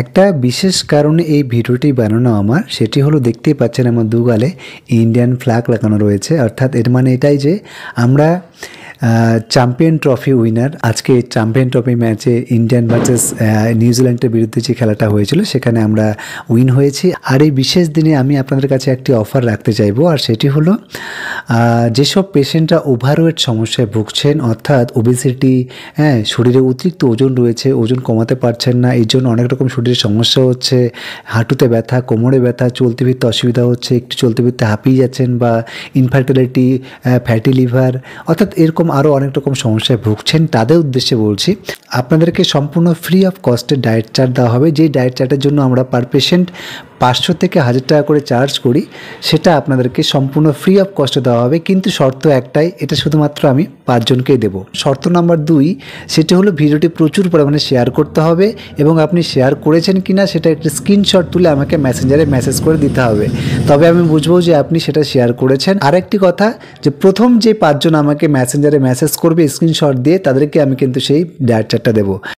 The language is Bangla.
একটা বিশেষ কারণে এই ভিডিওটি বানানো আমার, সেটি হলো দেখতেই পাচ্ছেন আমার দুগালে ইন্ডিয়ান ফ্ল্যাগ লাগানো রয়েছে। অর্থাৎ এর মানে এটাই যে আমরা চ্যাম্পিয়ন ট্রফি উইনার। আজকে চ্যাম্পিয়ন ট্রফি ম্যাচে ইন্ডিয়ান ভার্সেস নিউজিল্যান্ডের বিরুদ্ধে যে খেলাটা হয়েছিল সেখানে আমরা উইন হয়েছি। আর এই বিশেষ দিনে আমি আপনাদের কাছে একটি অফার রাখতে চাইবো, আর সেটি হলো যেসব পেশেন্টরা ওভারওয়েট সমস্যায় ভুগছেন, অর্থাৎ ওবেসিটি, শরীরে অতিরিক্ত ওজন রয়েছে, ওজন কমাতে পারছেন না, এই জন্য অনেক রকম শরীরের সমস্যা হচ্ছে, হাঁটুতে ব্যথা, কোমরে ব্যথা, চলতে ফিরতে অসুবিধা হচ্ছে, একটু চলতে ফিরতে হাঁপিয়ে যাচ্ছেন, বা ইনফার্টিলিটি, ফ্যাটি লিভার, অর্থাৎ এরকম আরও অনেক রকম সমস্যায় ভুগছেন, তাদের উদ্দেশ্যে বলছি আপনাদেরকে সম্পূর্ণ ফ্রি অফ কস্টে ডায়েট চার্ট দেওয়া হবে। যেই ডায়েট চার্টের জন্য আমরা পার পেশেন্ট 500 থেকে 1000 টাকা করে চার্জ করি, সেটা আপনাদেরকে সম্পূর্ণ ফ্রি অফ কস্টে দেওয়া হবে। কিন্তু শর্ত একটাই, এটা শুধুমাত্র আমি 5 জনকেই দেবো। শর্ত নাম্বার 2, সেটি হলো ভিডিওটি প্রচুর পরিমাণে শেয়ার করতে হবে, এবং আপনি শেয়ার করেছেন কিনা সেটা একটা স্ক্রিনশট তুলে আমাকে মেসেঞ্জারে মেসেজ করে দিতে হবে, তবে আমি বুঝবো যে আপনি সেটা শেয়ার করেছেন। আরেকটি কথা, যে প্রথম যে 5 জন আমাকে মেসেঞ্জারে মেসেজ করবে স্ক্রিনশট দিয়ে, তাদেরকে আমি কিন্তু সেই ডায়েট চার্টটা দেবো।